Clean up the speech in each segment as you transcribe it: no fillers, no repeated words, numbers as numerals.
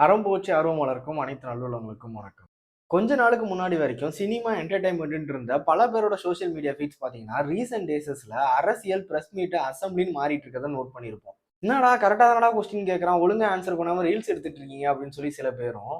அறம்போற்றி ஆர்வம் வளர்க்கும் அனைத்து நல்லுள்ளவங்களுக்கும் வணக்கம். கொஞ்ச நாளுக்கு முன்னாடி வரைக்கும் சினிமா என்டர்டைன்மெண்ட் இருந்த பல பேரோட சோசியல் மீடியா ஃபீட்ஸ் பாத்தீங்கன்னா ரீசெண்ட் டேஸஸ்ல அரசியல் பிரஸ் மீட் அசம்பிளின்னு மாறிட்டு இருக்கதை நோட் பண்ணியிருப்போம். என்னடா கரெக்டா தானடா கொஸ்டின் கேட்கறான், ஒழுங்கா ஆன்சர் பண்ணாம ரீல்ஸ் எடுத்துட்டு இருக்கீங்க அப்படின்னு சொல்லி சில பேரும்,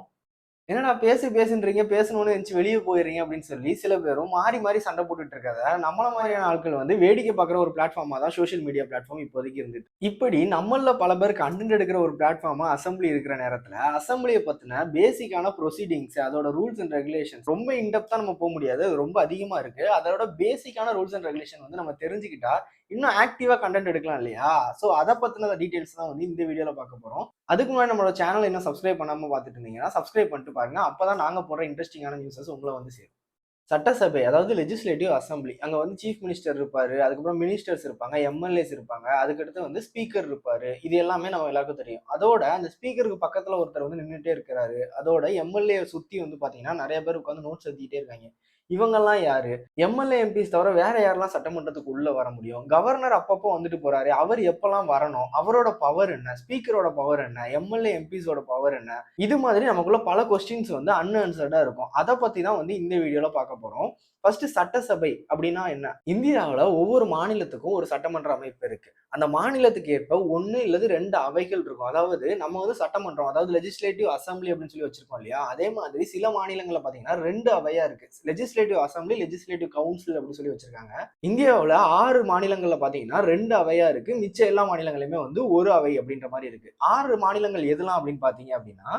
என்னடா பேசுன்றீங்க, பேசணும்னு நினைச்சு வெளியே போயிடுறீங்க அப்படின்னு சொல்லி சில பேரும் மாறி மாறி சண்டை போட்டுட்டு இருக்கத நம்மள மாதிரியான ஆட்கள் வந்து வேடிக்கை பார்க்குற ஒரு பிளாட்ஃபார்மா தான் சோஷியல் மீடியா பிளாட்ஃபார்ம் இப்போதைக்கு இருந்துட்டு. இப்படி நம்மள பல பேர் கண்டென்ட் எடுக்கிற ஒரு பிளாட்ஃபார்மா அசம்பிளி இருக்கிற நேரத்துல அசம்பிளியை பத்தின பேசிக்கான ப்ரொசீடிங்ஸ், அதோட ரூல்ஸ் அண்ட் ரெகுலேஷன்ஸ் ரொம்ப இன்டெப்தா நம்ம போக முடியாது, அது ரொம்ப அதிகமா இருக்கு. அதோட பேசிக்கான ரூல்ஸ் அண்ட் ரெகுலேஷன் வந்து நம்ம தெரிஞ்சுக்கிட்டா இன்னும் ஆக்டிவா கண்டென்ட் எடுக்கலாம் இல்லையா? சோ அதை பத்தின டீடைல்ஸ் தான் வந்து இந்த வீடியோல பார்க்க போறோம். அதுக்கு முன்னாடி நம்மளோட சேனல் இன்னும் சப்ஸ்கிரைப் பண்ணாம பார்த்துட்டு இருந்தீங்கன்னா சப்ஸ்கிரைப் பண்ணிட்டு பாருங்க. அப்பதான் நாங்க போடுற இன்ட்ரெஸ்டிங்கான நியூஸஸ் உங்களை வந்து சேரும். சட்டசபை, அதாவது லெஜிஸ்லேட்டிவ் அசம்பிளி, அங்க வந்து சீஃப் மினிஸ்டர் இருப்பாரு, அதுக்கப்புறம் மினிஸ்டர்ஸ் இருப்பாங்க, எம்எல்ஏஸ் இருப்பாங்க, அதுக்கடுத்து வந்து ஸ்பீக்கர் இருப்பாரு. இது எல்லாமே நம்ம எல்லாருக்கும் தெரியும். அதோட அந்த ஸ்பீக்கருக்கு பக்கத்துல ஒருத்தர் வந்து நின்றுட்டே இருக்கிறாரு. அதோட எம்எல்ஏ சுத்தி வந்து பாத்தீங்கன்னா நிறைய பேர் உட்காந்து நோட்ஸ் எழுதிட்டே இருக்காங்க. இவங்கெல்லாம் யாரு? எம்எல்ஏ எம்பிஸ் தவிர வேற யாரெல்லாம் சட்டமன்றத்துக்கு உள்ள வர முடியும்? கவர்னர் அப்பப்போ வந்துட்டு போறாரு, அவர் எப்பெல்லாம் வரணும்? அவரோட பவர் என்ன? ஸ்பீக்கரோட பவர் என்ன? எம்எல்ஏ எம்பிஸோட பவர் என்ன? இது மாதிரி நமக்குள்ள பல கொஸ்டின்ஸ் வந்து அன்ஆன்சர்டா இருக்கும். அதை பத்தி தான் வந்து இந்த வீடியோல பார்க்க போறோம். ஃபர்ஸ்ட், சட்டசபை அப்படின்னா என்ன? இந்தியாவில் ஒவ்வொரு மாநிலத்துக்கும் ஒரு சட்டமன்ற அமைப்பு இருக்கு. அந்த மாநிலத்துக்கு ஏற்ப ஒன்னு இல்லது 2 அவைகள் இருக்கும். அதாவது நம்ம வந்து சட்டமன்றம், அதாவது லெஜிஸ்லேட்டிவ் அசம்பிளி அப்படின்னு சொல்லி வச்சிருக்கோம் இல்லையா? அதே மாதிரி சில மாநிலங்கள்ல பாத்தீங்கன்னா 2 அவையா இருக்கு. லெஜிஸ்லேட்டிவ் அசம்பிளி, லெஜிஸ்லேட்டிவ் கவுன்சில் அப்படின்னு சொல்லி வச்சிருக்காங்க. இந்தியாவில் 6 மாநிலங்கள்ல பாத்தீங்கன்னா 2 அவையா இருக்கு. மிச்ச எல்லா மாநிலங்களுமே வந்து ஒரு அவை அப்படின்ற மாதிரி இருக்கு. 6 மாநிலங்கள் எதெல்லாம் அப்படின்னு பாத்தீங்க அப்படின்னா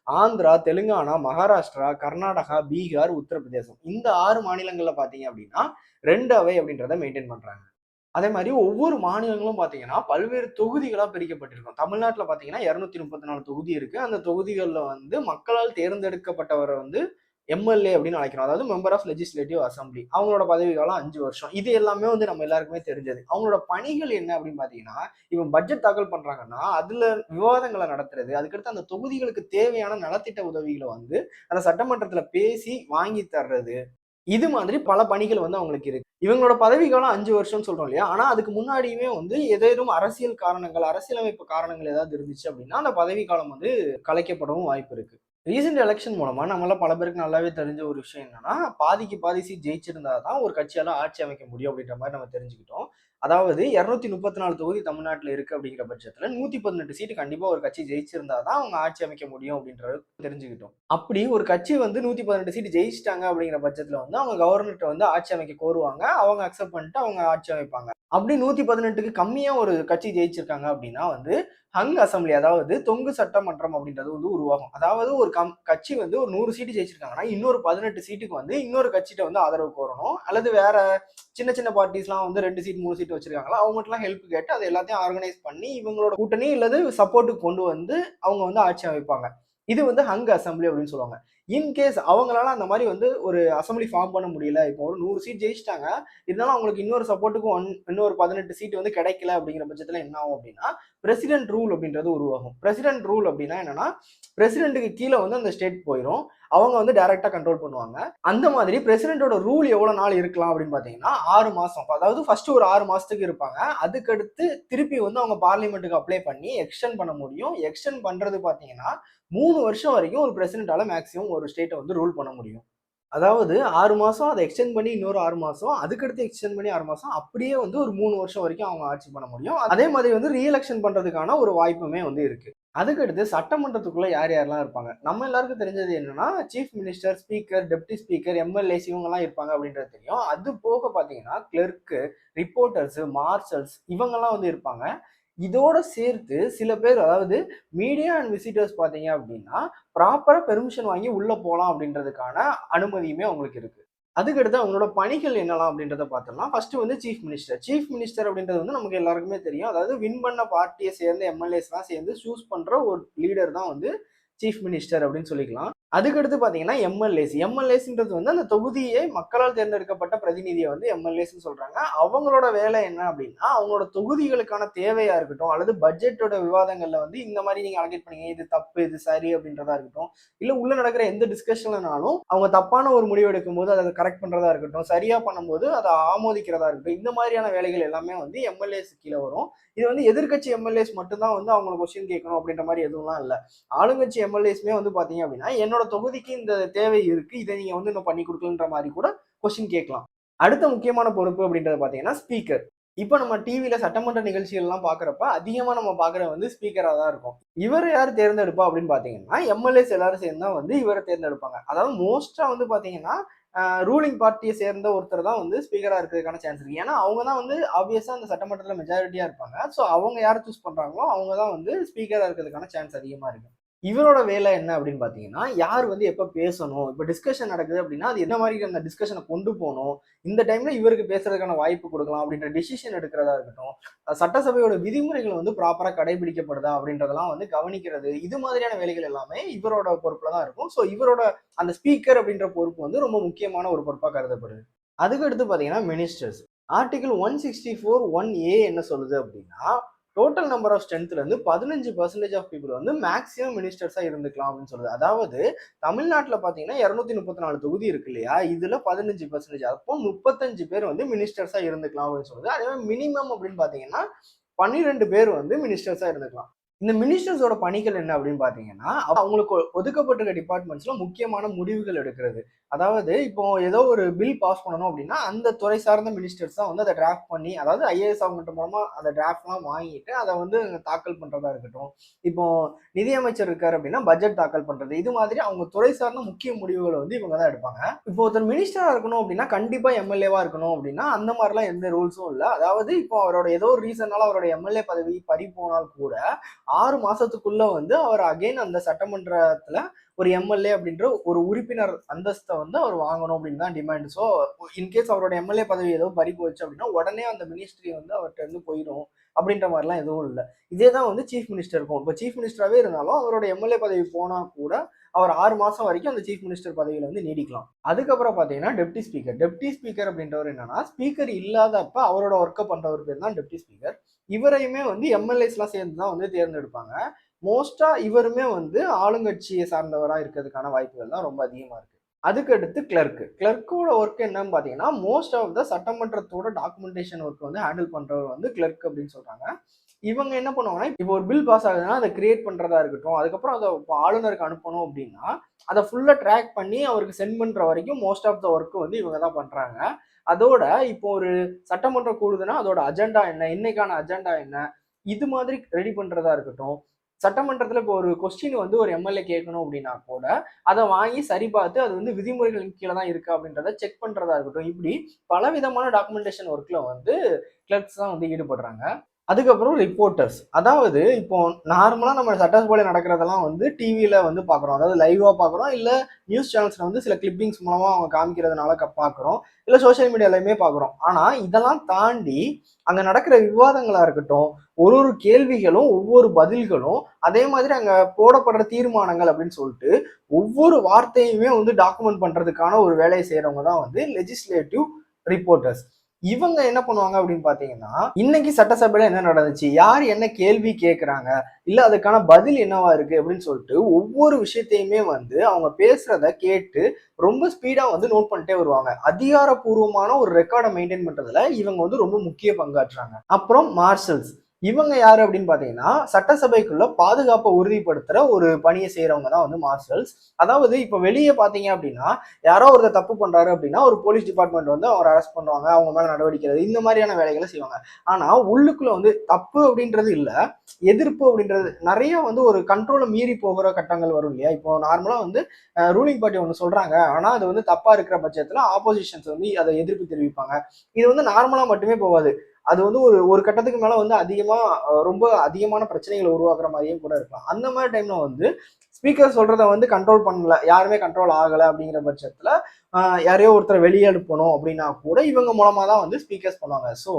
ஆந்திரா, தெலுங்கானா, மகாராஷ்டிரா, கர்நாடகா, பீகார், உத்தரப்பிரதேசம். இந்த 6 மாநிலங்கள்ல பாத்தீங்க அப்படின்னா 2 அவை அப்படின்றத மெயின்டைன் பண்றாங்க. அதே மாதிரி ஒவ்வொரு மாநிலங்களும் பாத்தீங்கன்னா பல்வேறு தொகுதிகளா பிரிக்கப்பட்டிருக்கும். தமிழ்நாட்டுல பாத்தீங்கன்னா 234 தொகுதி இருக்கு. அந்த தொகுதிகள்ல வந்து மக்களால் தேர்ந்தெடுக்கப்பட்டவரை வந்து எம்எல்ஏ அப்படின்னு அழைக்கிறோம். அதாவது மெம்பர் ஆஃப் லெஜிஸ்லேட்டிவ் அசம்பிளி. அவங்களோட பதவி காலம் 5 வருஷம். இது எல்லாமே வந்து நம்ம எல்லாருக்குமே தெரிஞ்சது. அவங்களோட பணிகள் என்ன அப்படின்னு பாத்தீங்கன்னா, இவங்க பட்ஜெட் தாக்கல் பண்றாங்கன்னா அதுல விவாதங்களை நடத்துறது, அதுக்கடுத்து அந்த தொகுதிகளுக்கு தேவையான நலத்திட்ட உதவிகளை வந்து அந்த சட்டமன்றத்துல பேசி வாங்கி தர்றது, இது மாதிரி பல பணிகள் வந்து அவங்களுக்கு இருக்கு. இவங்களோட பதவி காலம் 5 வருஷம்னு சொல்றோம் இல்லையா? ஆனா அதுக்கு முன்னாடியுமே வந்து ஏதேனும் அரசியல் காரணங்கள், அரசியலமைப்பு காரணங்கள் ஏதாவது இருந்துச்சு அப்படின்னா அந்த பதவி காலம் வந்து கலைக்கப்படவும் வாய்ப்பு இருக்கு. ரீசெண்ட் எலெக்ஷன் மூலமா நம்மள பல பேருக்கு நல்லாவே தெரிஞ்ச ஒரு விஷயம் என்னன்னா, பாதிக்கு பாதி சீட் ஜெயிச்சிருந்தா தான் ஒரு கட்சியால ஆட்சி அமைக்க முடியும் அப்படின்ற மாதிரி நம்ம தெரிஞ்சுக்கிட்டோம். அதாவது 234 தொகுதி தமிழ்நாட்டுல இருக்கு அப்படிங்கிற பட்சத்துல 118 சீட்டு கண்டிப்பா ஒரு கட்சி ஜெயிச்சிருந்தா தான் அவங்க ஆட்சி அமைக்க முடியும் அப்படின்றது தெரிஞ்சுக்கிட்டோம். அப்படி ஒரு கட்சி வந்து 118 சீட்டு ஜெயிச்சிட்டாங்க அப்படிங்கிற பட்சத்துல வந்து அவங்க கவர்னர்ட்ட வந்து ஆட்சி அமைக்க கோருவாங்க. அவங்க அக்செப்ட் பண்ணிட்டு அவங்க ஆட்சி அமைப்பாங்க. அப்படி 118க்கு கம்மியா ஒரு கட்சி ஜெயிச்சிருக்காங்க அப்படின்னா வந்து ஹங் அசம்பிளி, அதாவது தொங்கு சட்டமன்றம் அப்படின்றது வந்து உருவாகும். அதாவது ஒரு கட்சி வந்து ஒரு 100 சீட்டு ஜெயிச்சிருக்காங்கன்னா இன்னொரு 18 சீட்டுக்கு வந்து இன்னொரு கட்சிகிட்ட வந்து ஆதரவு கோரணும். அல்லது வேற சின்ன சின்ன பார்ட்டிஸ்லாம் வந்து 2 சீட் 3 சீட் வச்சிருக்காங்களா, அவங்ககிட்டலாம் ஹெல்ப் கேட்டு அதை எல்லாத்தையும் ஆர்கனைஸ் பண்ணி இவங்களோட கூட்டணி இல்லது சப்போர்ட்டுக்கு கொண்டு வந்து அவங்க வந்து ஆட்சி அமைப்பாங்க. இது வந்து ஹங் அசம்பிளி அப்படின்னு சொல்லுவாங்க. இன்கேஸ் அவங்களால அந்த மாதிரி வந்து ஒரு அசம்பிளி ஃபார்ம் பண்ண முடியல, இப்போ ஒரு 100 சீட் ஜெயிச்சிட்டாங்க, இருந்தாலும் அவங்களுக்கு இன்னொரு சப்போர்ட்டுக்கும் இன்னொரு 18 சீட் வந்து கிடைக்கல அப்படிங்கிற பட்சத்துல என்ன ஆகும் அப்படின்னா பிரசிடென்ட் ரூல் அப்படின்றது உருவாகும். பிரசிடென்ட் ரூல் அப்படின்னா என்னன்னா, பிரசிடென்ட்டுக்கு கீழே வந்து அந்த ஸ்டேட் போயிடும். அவங்க வந்து டைரக்டா கண்ட்ரோல் பண்ணுவாங்க. அந்த மாதிரி பிரசிடென்ட்டோட ரூல் எவ்வளவு நாள் இருக்கலாம் அப்படின்னு பாத்தீங்கன்னா 6 மாசம். அதாவது ஃபர்ஸ்ட் ஒரு 6 மாசத்துக்கு இருப்பாங்க. அதுக்கடுத்து திருப்பி வந்து அவங்க பார்லிமெண்ட்டுக்கு அப்ளை பண்ணி எக்ஸ்டெண்ட் பண்ண முடியும். எக்ஸ்டெண்ட் பண்றது பாத்தீங்கன்னா 3 வருஷம் வரைக்கும் ஒரு பிரசிடென்ட்டால மேக்ஸிமம் ஒரு ஸ்டேட்டை வந்து ரூல் பண்ண முடியும். அதாவது 6 மாசம், அதை எக்ஸ்டெண்ட் பண்ணி இன்னொரு 6 மாசம், அதுக்கடுத்து எக்ஸ்டெண்ட் பண்ணி 6 மாசம், அப்படியே வந்து ஒரு 3 வருஷம் வரைக்கும் அவங்க ஆட்சி பண்ண முடியும். அதே மாதிரி வந்து ரீஎலெக்ஷன் பண்றதுக்கான ஒரு வாய்ப்புமே வந்து இருக்கு. அதுக்கடுத்து சட்டமன்றத்துக்குள்ள யார் யாரெல்லாம் இருப்பாங்க? நம்ம எல்லாருக்கும் தெரிஞ்சது என்னன்னா, chief minister, speaker, deputy speaker, MLAs இவங்கலாம் இருப்பாங்க அப்படின்றது தெரியும். அது போக பாத்தீங்கன்னா கிளர்க்கு, ரிப்போர்ட்டர்ஸ், மார்ஷல்ஸ் இவங்கெல்லாம் வந்து இருப்பாங்க. இதோட சேர்த்து சில பேர், அதாவது மீடியா அண்ட் விசிட்டர்ஸ் பாத்தீங்க அப்படின்னா ப்ராப்பரா பெர்மிஷன் வாங்கி உள்ள போலாம் அப்படின்றதுக்கான அனுமதியுமே அவங்களுக்கு இருக்கு. அதுக்கடுத்து அவங்களோட பணிகள் என்னலாம் அப்படின்றத பார்த்தோம்னா, ஃபர்ஸ்ட் வந்து சீஃப் மினிஸ்டர். சீஃப் மினிஸ்டர் அப்படின்றது வந்து நமக்கு எல்லாருக்குமே தெரியும். அதாவது வின் பண்ண பார்ட்டியை சேர்ந்த எம்எல்ஏஸ்லாம் சேர்ந்து சூஸ் பண்ற ஒரு லீடர் தான் வந்து சீஃப் மினிஸ்டர் அப்படின்னு சொல்லிக்கலாம். அதுக்கடுத்து பாத்தீங்கன்னா எம்எல்ஏஸ்ன்றது வந்து அந்த தொகுதியை மக்களால் தேர்ந்தெடுக்கப்பட்ட பிரதிநிதியை வந்து எம்எல்ஏஸ்ன்னு சொல்றாங்க. அவங்களோட வேலை என்ன அப்படின்னா, அவங்களோட தொகுதிகளுக்கான தேவையா இருக்கட்டும், அல்லது பட்ஜெட்டோட விவாதங்கள்ல வந்து இந்த மாதிரி நீங்க அலோகேட் பண்ணீங்க, இது தப்பு, இது சரி அப்படின்றதா இருக்கட்டும், இல்ல உள்ள நடக்கிற எந்த டிஸ்கஷன்லனாலும் அவங்க தப்பான ஒரு முடிவு எடுக்கும் போது அதை கரெக்ட் பண்றதா இருக்கட்டும், சரியா பண்ணும்போது அதை ஆமோதிக்கிறதா இருக்கட்டும், இந்த மாதிரியான வேலைகள் எல்லாமே வந்து எம்எல்ஏஸ் கீழே வரும். இது வந்து எதிர்க்கட்சி எம்எல்ஏஸ் மட்டும்தான் வந்து அவங்களை கொஸ்டின் கேட்கணும் அப்படின்ற மாதிரி எதுவும்லாம் இல்லை. ஆளுங்கட்சி எம்எல்ஏஸ்மே வந்து பாத்தீங்க அப்படின்னா, என்னோட தொகுதிக்கு இந்த தேவை இருக்கு, இதை நீங்க வந்து இன்னும் பண்ணி கொடுக்கலன்ற மாதிரி கூட கொஸ்டின் கேட்கலாம். அடுத்த முக்கியமான பொறுப்பு அப்படின்றது பாத்தீங்கன்னா ஸ்பீக்கர். இப்ப நம்ம டிவில சட்டமன்ற நிகழ்ச்சிகள் எல்லாம் பாக்குறப்ப அதிகமா நம்ம பாக்குறது வந்து ஸ்பீக்கரா தான் இருக்கும். இவரை யார் தேர்ந்தெடுப்பா அப்படின்னு பாத்தீங்கன்னா, எம்எல்ஏஸ் எல்லாரும் சேர்ந்து தான் வந்து இவரை தேர்ந்தெடுப்பாங்க. அதாவது மோஸ்டா வந்து பாத்தீங்கன்னா ரூலிங் பார்ட்டியை சேர்ந்த ஒருத்தர் தான் வந்து ஸ்பீக்கரா இருக்கிறதுக்கான சான்ஸ் இருக்கு. ஏன்னா அவங்க தான் வந்து ஆப்வியஸா அந்த சட்டமன்றத்துல மெஜாரிட்டியா இருப்பாங்க. ஸோ அவங்க யார் சூஸ் பண்றாங்களோ அவங்க தான் வந்து ஸ்பீக்கரா இருக்கிறதுக்கான சான்ஸ் அதிகமா இருக்கு. இவரோட வேலை என்ன அப்படின்னு பாத்தீங்கன்னா, யார் வந்து எப்ப பேசணும், இப்ப டிஸ்கஷன் நடக்குது அப்படின்னா அது என்ன மாதிரி அந்த டிஸ்கஷனை கொண்டு போகணும், இந்த டைம்ல இவருக்கு பேசுறதுக்கான வாய்ப்பு கொடுக்கலாம் அப்படின்ற டிசிஷன் எடுக்கிறதா இருக்கட்டும், சட்டசபையோட விதிமுறைகள் வந்து ப்ராப்பரா கடைபிடிக்கப்படுதா அப்படின்றதெல்லாம் வந்து கவனிக்கிறது, இது மாதிரியான வேலைகள் எல்லாமே இவரோட பொறுப்புல தான் இருக்கும். ஸோ இவரோட அந்த ஸ்பீக்கர் அப்படின்ற பொறுப்பு வந்து ரொம்ப முக்கியமான ஒரு பொறுப்பா கருதப்படுது. அதுக்கு அடுத்து பாத்தீங்கன்னா மினிஸ்டர்ஸ். ஆர்டிகல் 164(1)A என்ன சொல்லுது அப்படின்னா, டோட்டல் நம்பர் ஆஃப் ஸ்ட்ரென்த்ல இருந்து 15% ஆஃப் பீப்புள் வந்து மேக்ஸிமம் மினிஸ்டர்ஸா இருந்துக்கலாம் அப்படின்னு சொல்லுது. அதாவது தமிழ்நாட்டுல பாத்தீங்கன்னா 234 தொகுதி இருக்கு இல்லையா, இதுல 15%, அப்போ 35 பேர் வந்து மினிஸ்டர்ஸா இருந்துக்கலாம் அப்படின்னு சொல்லுது. அதே மாதிரி மினிமம் அப்படின்னு பாத்தீங்கன்னா 12 பேர் வந்து மினிஸ்டர்ஸா இருந்துக்கலாம். இந்த மினிஸ்டர்ஸோட பணிகள் என்ன அப்படின்னு பாத்தீங்கன்னா, அவங்களுக்கு ஒதுக்கப்பட்டிருக்க டிபார்ட்மெண்ட்ஸ்ல முக்கியமான முடிவுகள் எடுக்கிறது. அதாவது இப்போ ஏதோ ஒரு பில் பாஸ் பண்ணணும் அப்படின்னா அந்த துறை சார்ந்த மினிஸ்டர்ஸ் தான் வந்து அதை டிராஃப்ட் பண்ணி, அதாவது ஐஏஎஸ் ஆஃபீஸர் மூலமா அந்த டிராஃப்ட்லாம் வாங்கிட்டு அதை வந்து தாக்கல் பண்றதா இருக்கட்டும். இப்போ நிதியமைச்சர் இருக்காரு அப்படின்னா பட்ஜெட் தாக்கல் பண்றது, இது மாதிரி அவங்க துறை சார்ந்த முக்கிய முடிவுகளை வந்து இவங்க தான் எடுப்பாங்க. இப்போ ஒருத்தர் மினிஸ்டரா இருக்கணும் அப்படின்னா கண்டிப்பா எம்எல்ஏவா இருக்கணும் அப்படின்னா அந்த மாதிரிலாம் எந்த ரூல்ஸும் இல்லை. அதாவது இப்போ அவரோட ஏதோ ஒரு ரீசனால அவரோட எம்எல்ஏ பதவி பறி போனால் கூட 6 மாசத்துக்குள்ள வந்து அவர் அகைன் அந்த சட்டமன்றத்துல ஒரு எம்எல்ஏ அப்படின்ற ஒரு உறுப்பினர் அந்தஸ்தை வந்து அவர் வாங்கணும் அப்படின்னு தான் டிமாண்ட். ஸோ இன்கேஸ் அவரோட எம்எல்ஏ பதவி ஏதோ பறி போச்சு அப்படின்னா உடனே அந்த மினிஸ்ட்ரி வந்து அவர்கிட்ட இருந்து போயிடும் அப்படின்ற மாதிரிலாம் எதுவும் இல்லை. இதே தான் வந்து சீஃப் மினிஸ்டர் இருக்கும். இப்போ சீஃப் மினிஸ்டராகவே இருந்தாலும் அவரோட எம்எல்ஏ பதவி போனா கூட அவர் 6 மாசம் வரைக்கும் அந்த சீஃப் மினிஸ்டர் பதவியில வந்து நீடிக்கலாம். அதுக்கப்புறம் பாத்தீங்கன்னா டெப்டி ஸ்பீக்கர் அப்படின்றவர் என்னன்னா, ஸ்பீக்கர் இல்லாதப்ப அவரோட ஒர்க்கை பண்றவர் பேர் தான் டெப்டி ஸ்பீக்கர். இவரையுமே வந்து எம்எல்ஏஸ் எல்லாம் சேர்ந்து தான் வந்து தேர்ந்தெடுப்பாங்க. மோஸ்டா இவருமே வந்து ஆளுங்கட்சியை சார்ந்தவரா இருக்கிறதுக்கான வாய்ப்புகள் தான் ரொம்ப அதிகமா இருக்கு. அதுக்கு அடுத்து கிளர்க்கோட ஒர்க் என்னன்னு பாத்தீங்கன்னா, மோஸ்ட் ஆஃப் த சட்டமன்றத்தோட டாக்குமெண்டேஷன் ஒர்க் வந்து ஹேண்டில் பண்றவர் வந்து கிளர்க் அப்படின்னு சொல்றாங்க. இவங்க என்ன பண்ணுவாங்கன்னா, இப்போ ஒரு பில் பாஸ் ஆகுதுன்னா அதை கிரியேட் பண்றதா இருக்கட்டும், அதுக்கப்புறம் அதை ஆளுநருக்கு அனுப்பணும் அப்படின்னா அதை ஃபுல்லா ட்ராக் பண்ணி அவருக்கு சென்ட் பண்ற வரைக்கும் மோஸ்ட் ஆஃப் த ஒர்க் வந்து இவங்க தான் பண்றாங்க. அதோட இப்போ ஒரு சட்டமன்றம் கூடுதுன்னா அதோட அஜெண்டா என்ன, இன்னைக்கான அஜெண்டா என்ன, இது மாதிரி ரெடி பண்றதா இருக்கட்டும். சட்டமன்றத்துல இப்போ ஒரு கொஸ்டின் வந்து ஒரு எம்எல்ஏ கேட்கணும் அப்படின்னா கூட அதை வாங்கி சரி பார்த்து அது வந்து விதிமுறைகளின் கீழே தான் இருக்கா அப்படின்றத செக் பண்றதா இருக்கட்டும். இப்படி பல விதமான டாக்குமெண்டேஷன் ஒர்க்ல வந்து கிளர்க்ஸ் தான் வந்து ஈடுபடுறாங்க. அதுக்கப்புறம் ரிப்போர்ட்டர்ஸ். அதாவது இப்போ நார்மலா நம்ம சட்டசபையில நடக்கிறதெல்லாம் வந்து டிவியில வந்து பாக்குறோம், அதாவது லைவா பாக்குறோம், இல்ல நியூஸ் சேனல்ஸ்ல வந்து சில கிளிப்பிங்ஸ் மூலமா அவங்க காமிக்கிறதுனால பாக்குறோம், இல்ல சோசியல் மீடியாலையுமே பாக்குறோம். ஆனா இதெல்லாம் தாண்டி அங்க நடக்கிற விவாதங்களா இருக்கட்டும், ஒரு கேள்விகளும் ஒவ்வொரு பதில்களும், அதே மாதிரி அங்க போடப்படுற தீர்மானங்கள் அப்படின்னு சொல்லிட்டு ஒவ்வொரு வார்த்தையுமே வந்து டாக்குமெண்ட் பண்றதுக்கான ஒரு வேலையை செய்யறவங்க தான் வந்து லெஜிஸ்லேட்டிவ் ரிப்போர்ட்டர்ஸ். இவங்க என்ன பண்ணுவாங்க அப்படின்னு பாத்தீங்கன்னா, இன்னைக்கு சட்டசபையில என்ன நடந்துச்சு, யார் என்ன கேள்வி கேட்கிறாங்க, இல்ல அதுக்கான பதில் என்னவா இருக்கு அப்படின்னு சொல்லிட்டு ஒவ்வொரு விஷயத்தையுமே வந்து அவங்க பேசுறத கேட்டு ரொம்ப ஸ்பீடா வந்து நோட் பண்ணிட்டே வருவாங்க. அதிகாரப்பூர்வமான ஒரு ரெக்கார்டை மெயின்டைன் பண்றதுல இவங்க வந்து ரொம்ப முக்கிய பங்காற்றுறாங்க. அப்புறம் மார்ஷல்ஸ். இவங்க யாரு அப்படின்னு பாத்தீங்கன்னா, சட்டசபைக்குள்ள பாதுகாப்பை உறுதிப்படுத்துற ஒரு பணியை செய்யறவங்க தான் வந்து மார்ஷல்ஸ். அதாவது இப்ப வெளியே பாத்தீங்க அப்படின்னா, யாரோ ஒருத்தர் தப்பு பண்றாரு அப்படின்னா ஒரு போலீஸ் டிபார்ட்மெண்ட் வந்து அவரை அரெஸ்ட் பண்ணுவாங்க, அவங்க மேல நடவடிக்கை, இந்த மாதிரியான வேலைகளை செய்வாங்க. ஆனா உள்ளுக்குள்ள வந்து தப்பு அப்படின்றது இல்ல, எதிர்ப்பு அப்படின்றது நிறைய வந்து ஒரு கண்ட்ரோலை மீறி போகிற கட்டங்கள் வரும் இல்லையா. இப்போ நார்மலா வந்து ரூலிங் பார்ட்டி ஒன்று சொல்றாங்க, ஆனா அது வந்து தப்பா இருக்கிற பட்சத்துல ஆப்போசிஷன்ஸ் வந்து அதை எதிர்ப்பு தெரிவிப்பாங்க. இது வந்து நார்மலா மட்டுமே போகாது, அது வந்து ஒரு ஒரு கட்டத்துக்கு மேல வந்து ரொம்ப அதிகமான பிரச்சனைகளை உருவாக்குற மாதிரியும் கூட இருக்கலாம். அந்த மாதிரி டைம்ல வந்து ஸ்பீக்கர் சொல்றத வந்து கண்ட்ரோல் பண்ணல, யாருமே கண்ட்ரோல் ஆகல அப்படிங்கிற பட்சத்துல யாரையோ ஒருத்தர் வெளியே அனுப்பணும் அப்படின்னா கூட இவங்க மூலமா தான் வந்து ஸ்பீக்கர்ஸ் பண்ணுவாங்க. ஸோ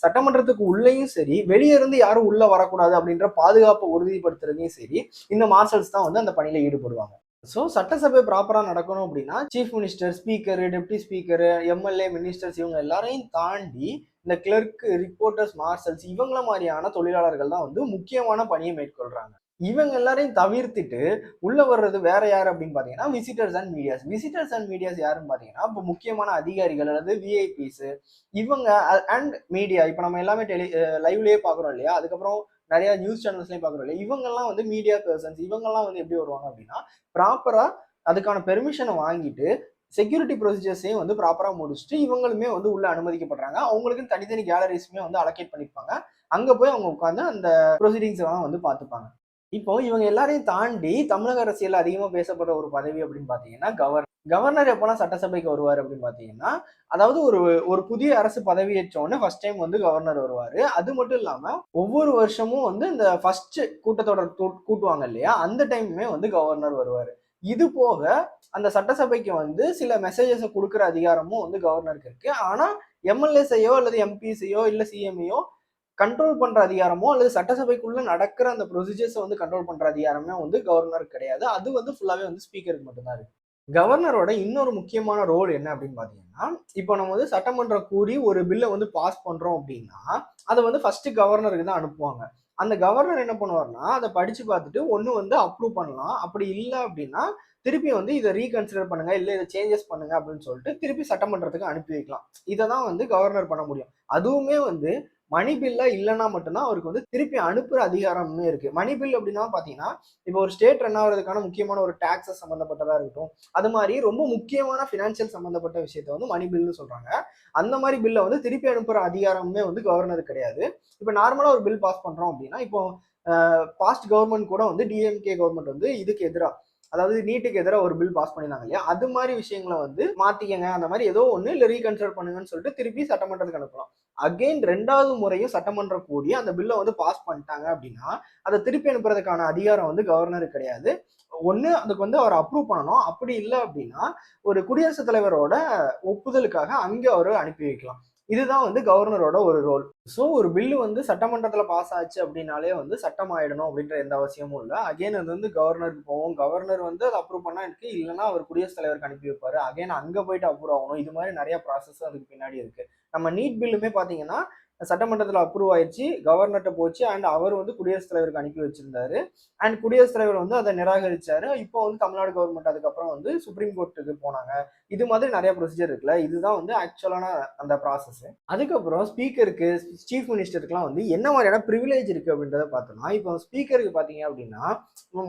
சட்டமன்றத்துக்கு உள்ளேயும் சரி, வெளியே இருந்து யாரும் உள்ள வரக்கூடாது அப்படின்ற பாதுகாப்பை உறுதிப்படுத்துறதையும் சரி, இந்த மார்ஷல்ஸ் தான் வந்து அந்த பணியில ஈடுபடுவாங்க. ஸோ சட்டசபை ப்ராப்பரா நடக்கணும் அப்படின்னா chief minister, speaker, deputy speaker, MLA, ministers இவங்க எல்லாரையும் தாண்டி இந்த கிளர்க், ரிப்போர்ட்டர்ஸ், மார்ஷல்ஸ் இவங்கள மாதிரியான தொழிலாளர்கள் தான் வந்து முக்கியமான பணியை மேற்கொள்றாங்க. இவங்க எல்லாரையும் தவிர்த்துட்டு உள்ள வர்றது வேற யாரு அப்படின்னு பாத்தீங்கன்னா visitors and medias. Visitors and medias யாருன்னு பாத்தீங்கன்னா இப்போ முக்கியமான அதிகாரிகள் அல்லது விஐபிஸ் இவங்க அண்ட் மீடியா. இப்போ நம்ம எல்லாமே லைவ்லயே பாக்குறோம் இல்லையா, அதுக்கப்புறம் நிறைய நியூஸ் சேனல்ஸ்லயும் பாக்குறோம் இல்லையா, இவங்கெல்லாம் வந்து மீடியா பர்சன்ஸ். இவங்கெல்லாம் வந்து எப்படி வருவாங்க அப்படின்னா ப்ராப்பரா அதுக்கான பெர்மிஷனை வாங்கிட்டு செக்யூரிட்டி ப்ரொசீஜர்ஸையும் வந்து ப்ராப்பரா முடிச்சுட்டு இவங்களுமே வந்து உள்ள அனுமதிக்கப்படுறாங்க. அவங்களுக்குன்னு தனித்தனி கேலரிஸுமே வந்து அலோகேட் பண்ணிருப்பாங்க. அங்க போய் அவங்க உட்காந்து அந்த ப்ரொசீடிங்ஸ் எல்லாம் வந்து பார்த்துப்பாங்க. இப்போ இவங்க எல்லாரையும் தாண்டி தமிழக அரசியல் அதிகமா பேசப்படுற ஒரு பதவி அப்படின்னு பாத்தீங்கன்னா கவர்னர். கவர்னர் எப்பெல்லாம் சட்டசபைக்கு வருவார் அப்படின்னு பாத்தீங்கன்னா, அதாவது ஒரு ஒரு புதிய அரசு பதவியேற்ற உடனே ஃபர்ஸ்ட் டைம் வந்து கவர்னர் வருவாரு. அது மட்டும் இல்லாம ஒவ்வொரு வருஷமும் வந்து இந்த ஃபர்ஸ்ட் கூட்டத்தொடர் கூட்டுவாங்க இல்லையா, அந்த டைமுமே வந்து கவர்னர் வருவாரு. இது போக அந்த சட்டசபைக்கு வந்து சில மெசேஜஸ் கொடுக்குற அதிகாரமும் வந்து கவர்னருக்கு இருக்கு. ஆனா எம்எல்ஏஸையோ அல்லது எம்பிஸையோ இல்ல சிஎம்ஐயோ கண்ட்ரோல் பண்ற அதிகாரமோ அல்லது சட்டசபைக்குள்ள நடக்கிற அந்த ப்ரொசீஜர்ஸை வந்து கண்ட்ரோல் பண்ற அதிகாரமே வந்து கவர்னருக்கு கிடையாது. அது வந்து ஃபுல்லாவே வந்து ஸ்பீக்கருக்கு மட்டும்தான் இருக்கு. கவர்னரோட இன்னொரு முக்கியமான ரோல் என்ன அப்படின்னு பாத்தீங்கன்னா, இப்போ நம்ம வந்து சட்டமன்றம் கூடி ஒரு பில்லை வந்து பாஸ் பண்றோம் அப்படின்னா அதை வந்து ஃபர்ஸ்ட் கவர்னருக்கு தான் அனுப்புவாங்க. அந்த கவர்னர் என்ன பண்ணுவார்னா அதை படிச்சு பார்த்துட்டு ஒண்ணு வந்து அப்ரூவ் பண்ணலாம், அப்படி இல்லை அப்படின்னா திருப்பி வந்து இதை ரீகன்சிடர் பண்ணுங்க இல்ல இதை சேஞ்சஸ் பண்ணுங்க அப்படின்னு சொல்லிட்டு திருப்பி சட்டமன்றத்துக்கு அனுப்பி வைக்கலாம். இதை தான் வந்து கவர்னர் பண்ண முடியும். அதுவுமே வந்து மணி பில்ல இல்லைன்னா மட்டும்தான் அவருக்கு வந்து திருப்பி அனுப்புற அதிகாரமே இருக்கு. மணி பில் அப்படின்னா பாத்தீங்கன்னா இப்போ ஒரு ஸ்டேட் ரன் ஆகுறதுக்கான முக்கியமான ஒரு டாக்ஸஸ் சம்பந்தப்பட்டதா இருக்கட்டும், அது மாதிரி ரொம்ப முக்கியமான பினான்சியல் சம்பந்தப்பட்ட விஷயத்த வந்து மணி பில்னு சொல்றாங்க. அந்த மாதிரி பில்லை வந்து திருப்பி அனுப்புற அதிகாரமே வந்து கவர்னருக்கு கிடையாது. இப்போ நார்மலா ஒரு பில் பாஸ் பண்றோம் அப்படின்னா இப்போ பாஸ்ட் கவர்மெண்ட் கூட வந்து டிஎம்கே கவர்மெண்ட் வந்து இதுக்கு எதிராக, அதாவது நீட்டுக்கு எதிராக ஒரு பில் பாஸ் பண்ணிருந்தாங்க இல்லையா, அது மாதிரி விஷயங்களை வந்து மாத்திக்கங்க அந்த மாதிரி ஏதோ ஒண்ணு இல்ல ரீகன்சிடர் பண்ணுங்கன்னு சொல்லிட்டு திருப்பி சட்டமன்றத்துக்கு அனுப்பலாம். அகைன் ரெண்டாவது முறையும் சட்டமன்றம் கூடி அந்த பில்லை வந்து பாஸ் பண்ணிட்டாங்க அப்படின்னா அதை திருப்பி அனுப்புறதுக்கான அதிகாரம் வந்து கவர்னருக்கு கிடையாது. ஒண்ணு அதுக்கு வந்து அவர் அப்ரூவ் பண்ணணும், அப்படி இல்லை அப்படின்னா ஒரு குடியரசுத் தலைவரோட ஒப்புதலுக்காக அங்க அவரை அனுப்பி வைக்கலாம். இதுதான் வந்து கவர்னரோட ஒரு ரோல். ஸோ ஒரு பில்லு வந்து சட்டமன்றத்துல பாஸ் ஆச்சு அப்படின்னாலே வந்து சட்டம் ஆயிடணும் அப்படின்ற எந்த அவசியமும் இல்லை. அகைன் அது வந்து கவர்னருக்கு போகும். கவர்னர் வந்து அதை அப்ரூவ் பண்ணா இருக்கு, இல்லைன்னா அவர் குடியரசுத் தலைவருக்கு அனுப்பி வைப்பாரு. அகைன் அங்க போயிட்டு அப்ரூவ் ஆகணும். இது மாதிரி நிறைய ப்ராசஸ் அதுக்கு பின்னாடி இருக்கு. நம்ம நீட் பில்லுமே பாத்தீங்கன்னா சட்டமன்றத்தில் அப்ரூவ் ஆயிடுச்சு, கவர்னர்கிட்ட போச்சு அண்ட் அவர் வந்து குடியரசுத் தலைவருக்கு அனுப்பி வச்சிருந்தாரு. அண்ட் குடியரசுத் தலைவர் வந்து அதை நிராகரிச்சாரு. இப்போ வந்து தமிழ்நாடு கவர்மெண்ட் அதுக்கப்புறம் வந்து சுப்ரீம் கோர்ட்டுக்கு போனாங்க. இது மாதிரி நிறைய ப்ரொசீஜர் இருக்குல்ல, இதுதான் வந்து ஆக்சுவலான அந்த ப்ராசஸ். அதுக்கப்புறம் ஸ்பீக்கருக்கு, சீஃப் மினிஸ்டருக்குலாம் வந்து என்ன மாதிரியான ப்ரிவிலேஜ் இருக்கு அப்படின்றத பார்த்தோம்னா, இப்போ ஸ்பீக்கருக்கு பாத்தீங்க அப்படின்னா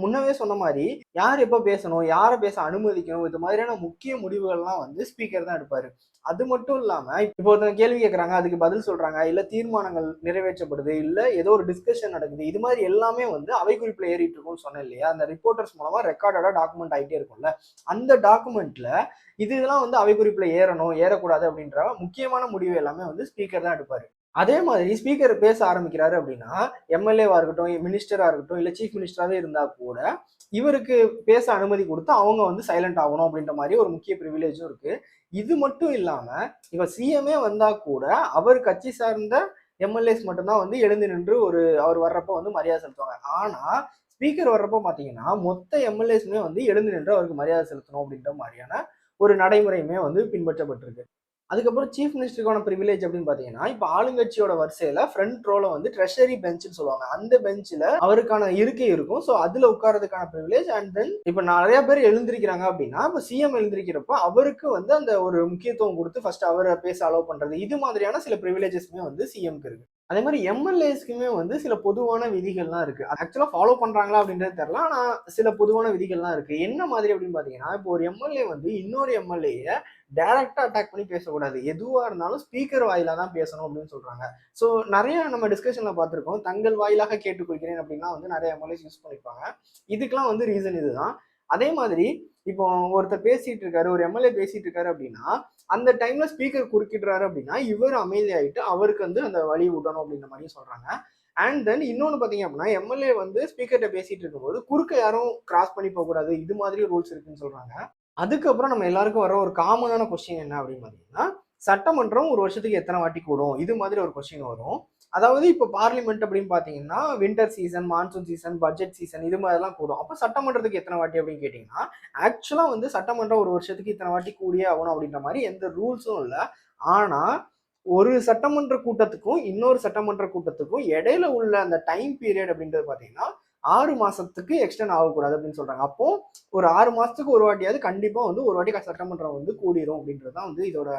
முன்னவே சொன்ன மாதிரி யார் எப்ப பேசணும், யாரை பேச அனுமதிக்கணும், இது மாதிரியான முக்கிய முடிவுகள்லாம் வந்து ஸ்பீக்கர் தான் எடுப்பாரு. அது மட்டும் இல்லாம இப்போ ஒருத்தவங்க கேள்வி கேட்கறாங்க, அதுக்கு பதில் சொல்றாங்க, இல்ல தீர்மானங்கள் நிறைவேற்றப்படுது, இல்ல ஏதோ ஒரு டிஸ்கஷன் நடக்குது, இது மாதிரி எல்லாமே வந்து அவை குறிப்புல ஏறிட்டு இருக்கும்னு சொன்னேன் இல்லையா, அந்த ரிப்போர்ட்டர்ஸ் மூலமா ரெக்கார்டடா டாக்குமெண்ட் ஆயிட்டே இருக்கும்ல, அந்த டாக்குமெண்ட்ல இதெல்லாம் வந்து அவை குறிப்புல ஏறணும் ஏறக்கூடாது அப்படின்ற முக்கியமான முடிவு எல்லாமே வந்து ஸ்பீக்கர் தான் எடுப்பாரு. அதே மாதிரி ஸ்பீக்கர் பேச ஆரம்பிக்கிறாரு அப்படின்னா எம்எல்ஏவா இருக்கட்டும், மினிஸ்டரா இருக்கட்டும், இல்ல சீஃப் மினிஸ்டராவே இருந்தா கூட இவருக்கு பேச அனுமதி கொடுத்து அவங்க வந்து சைலண்ட் ஆகணும் அப்படின்ற மாதிரி ஒரு முக்கிய ப்ரிவிலேஜும் இருக்கு. இது மட்டும் இல்லாம இப்ப சிஎம்ஏ வந்தா கூட அவர் கட்சி சார்ந்த எம்எல்ஏஸ் மட்டும்தான் வந்து எழுந்து நின்று ஒரு அவர் வர்றப்ப வந்து மரியாதை செலுத்துவாங்க. ஆனா ஸ்பீக்கர் வர்றப்ப பாத்தீங்கன்னா மொத்த எம்எல்ஏஸ்மே வந்து எழுந்து நின்று அவருக்கு மரியாதை செலுத்தணும் அப்படின்ற மாதிரியான ஒரு நடைமுறையுமே வந்து பின்பற்றப்பட்டிருக்கு. அதுக்கப்புறம் சீஃப் மினிஸ்டருக்கான ப்ரிவிலேஜ் அப்படின்னு பாத்தீங்கன்னா இப்ப ஆளுங்கட்சியோட வரிசையில ஃப்ரண்ட் ரோல வந்து ட்ரெஷரி பெஞ்சுன்னு சொல்லுவாங்க, அந்த பெஞ்சில அவருக்கான இருக்கை இருக்கும். ஸோ அதுல உட்கார்றதுக்கான ப்ரிவிலேஜ். அண்ட் தென் இப்ப நிறைய பேர் எழுந்திருக்கிறாங்க அப்படின்னா இப்ப சிஎம் எழுந்திருக்கிறப்ப அவருக்கு வந்து அந்த ஒரு முக்கியத்துவம் கொடுத்து ஃபர்ஸ்ட் அவரை பேச அலோவ் பண்றது, இது மாதிரியான சில ப்ரிவிலேஜஸ்மே வந்து சிஎம்க்கு இருக்கு. அதே மாதிரி எம்எல்ஏஸ்க்குமே வந்து சில பொதுவான விதிகள்லாம் இருக்கு. ஆக்சுவலா ஃபாலோ பண்றாங்களா அப்படின்றது தெரியல, ஆனா சில பொதுவான விதிகள்லாம் இருக்கு. என்ன மாதிரி அப்படின்னு பாத்தீங்கன்னா இப்போ ஒரு எம்எல்ஏ வந்து இன்னொரு எம்எல்ஏ டைரக்டா அட்டாக் பண்ணி பேசக்கூடாது, எதுவா இருந்தாலும் ஸ்பீக்கர் வாயிலா தான் பேசணும் அப்படின்னு சொல்றாங்க. ஸோ நிறைய நம்ம டிஸ்கஷன்ல பார்த்திருக்கோம், தங்கள் வாயிலாக கேட்டுக்கொள்கிறேன் அப்படின்னா வந்து நிறைய எம்எல்ஏஸ் யூஸ் பண்ணிருப்பாங்க. இதுக்கெல்லாம் வந்து ரீசன் இதுதான். அதே மாதிரி இப்போ ஒருத்தர் பேசிட்டு இருக்காரு, ஒரு எம்எல்ஏ பேசிட்டு இருக்காரு அப்படின்னா அந்த டைம்ல ஸ்பீக்கர் குறுக்கிடுறாரு அப்படின்னா இவர் அமைதியாயிட்டு அவருக்கு வந்து அந்த வழி விடணும் அப்படின்ற மாதிரி சொல்றாங்க. அண்ட் தென் இன்னொன்னு பாத்தீங்க அப்படின்னா எம்எல்ஏ வந்து ஸ்பீக்கர்கிட்ட பேசிட்டு இருக்கும்போது குறுக்க யாரும் கிராஸ் பண்ணி போக கூடாது, இது மாதிரி ரூல்ஸ் இருக்குன்னு சொல்றாங்க. அதுக்கப்புறம் நம்ம எல்லாருக்கும் வர ஒரு காமனான கொஸ்டின் என்ன அப்படின்னு பாத்தீங்கன்னா சட்டமன்றம் ஒரு வருஷத்துக்கு எத்தனை வாட்டி கூடும், இது மாதிரி ஒரு கொஸ்டின் வரும். அதாவது இப்போ பார்லிமெண்ட் அப்படின்னு பாத்தீங்கன்னா winter season, monsoon season, budget season இது மாதிரிலாம் கூடும். அப்போ சட்டமன்றத்துக்கு எத்தனை வாட்டி அப்படின்னு கேட்டீங்கன்னா ஆக்சுவலா வந்து சட்டமன்றம் ஒரு வருஷத்துக்கு இத்தனை வாட்டி கூடியே ஆகணும் அப்படின்ற மாதிரி எந்த ரூல்ஸும் இல்லை. ஆனா ஒரு சட்டமன்ற கூட்டத்துக்கும் இன்னொரு சட்டமன்ற கூட்டத்துக்கும் இடையில உள்ள அந்த டைம் பீரியட் அப்படின்றது பாத்தீங்கன்னா 6 மாசத்துக்கு எக்ஸ்டெண்ட் ஆகக்கூடாது அப்படின்னு சொல்றாங்க. அப்போ ஒரு 6 மாசத்துக்கு ஒரு வாட்டியாவது கண்டிப்பா வந்து ஒரு வாட்டி சட்டமன்றம் வந்து கூடிரும் அப்படின்றதுதான் வந்து இதோட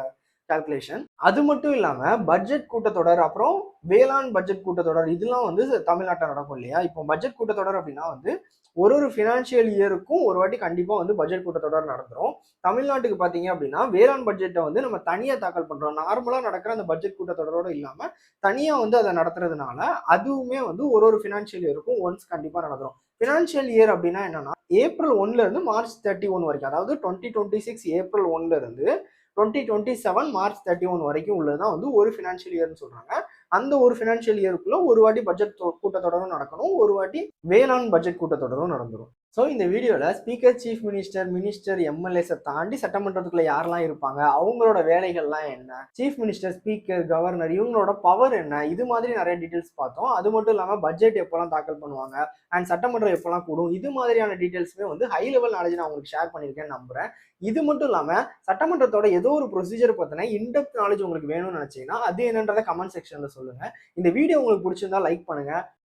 கால்குலேஷன். அது மட்டும் இல்லாம பட்ஜெட் கூட்டத்தொடர், அப்புறம் வேளாண் பட்ஜெட் கூட்டத்தொடர் இதெல்லாம் வந்து தமிழ்நாட்டில் நடக்கும் இல்லையா? இப்போ பட்ஜெட் கூட்டத்தொடர் அப்படின்னா வந்து ஒரு ஃபினான்ஷியல் இயருக்கும் ஒரு வாட்டி கண்டிப்பா வந்து பட்ஜெட் கூட்டத்தொடர் நடந்துரும். தமிழ்நாட்டுக்கு பாத்தீங்க அப்படின்னா வேளாண் பட்ஜெட்டை வந்து நம்ம தனியா தாக்கல் பண்றோம். நார்மலா நடக்கிற அந்த பட்ஜெட் கூட்டத்தொடரோட இல்லாம தனியா வந்து அதை நடத்துறதுனால அதுவுமே வந்து ஒரு ஃபினான்ஷியல் இயருக்கும் ஒன்ஸ் கண்டிப்பா நடந்துரும். ஃபினான்ஷியல் இயர் அப்படின்னா என்னன்னா ஏப்ரல் 1ல இருந்து மார்ச் 31 வரைக்கும், அதாவது 2026 ஏப்ரல் 1ல இருந்து 2027 மார்ச் 31 வரைக்கும் உள்ளதுதான் வந்து ஒரு ஃபினான்ஷியல் இயர்னு சொல்றாங்க. அந்த ஒரு ஃபினான்ஷியல் இயருக்குள்ள ஒரு வாட்டி பட்ஜெட் கூட்டத்தொடரும் நடக்கணும், ஒரு வாட்டி வேளாண் பட்ஜெட் கூட்டத்தொடரும் நடந்துரும். ஸோ இந்த வீடியோல ஸ்பீக்கர், சீஃப் மினிஸ்டர், எம்எல்ஏஸை தாண்டி சட்டமன்றத்துக்குள்ள யாரெல்லாம் இருப்பாங்க, அவங்களோட வேலைகள்லாம் என்ன, சீஃப் மினிஸ்டர், ஸ்பீக்கர், கவர்னர் இவங்களோட பவர் என்ன, இது மாதிரி நிறைய டீடைல்ஸ் பார்த்தோம். அது மட்டும் இல்லாம பட்ஜெட் எப்பெல்லாம் தாக்கல் பண்ணுவாங்க அண்ட் சட்டமன்றம் எப்பெல்லாம் கூடும், இது மாதிரியான டீடைல்ஸுமே வந்து ஹை லெவல் நாலேஜ் நான் உங்களுக்கு ஷேர் பண்ணியிருக்கேன்னு நம்புறேன். இது மட்டும் இல்லாம சட்டமன்றத்தோட ஏதோ ஒரு ப்ரொசீஜர் பத்தின இன்டெப்த் நாலேஜ் உங்களுக்கு வேணும்னு நினைச்சீங்கன்னா அது என்னன்றதை கமெண்ட் செக்ஷன்ல சொல்லுங்க. இந்த வீடியோ உங்களுக்கு பிடிச்சிருந்தா லைக் பண்ணுங்க,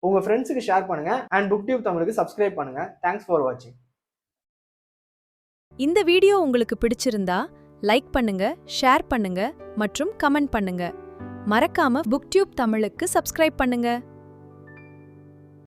உங்க ஃப்ரெண்ட்ஸுக்கு ஷேர் பண்ணுங்க அண்ட் புக் டியூப் தமிழுக்கு சப்ஸ்கிரைப் பண்ணுங்க. தேங்க்ஸ் ஃபார் வாட்சிங். இந்த வீடியோ உங்களுக்கு பிடிச்சிருந்தா லைக் பண்ணுங்க, ஷேர் பண்ணுங்க மற்றும் கமெண்ட் பண்ணுங்க. மறக்காம புக் டியூப் தமிழுக்கு சப்ஸ்கிரைப் பண்ணுங்க.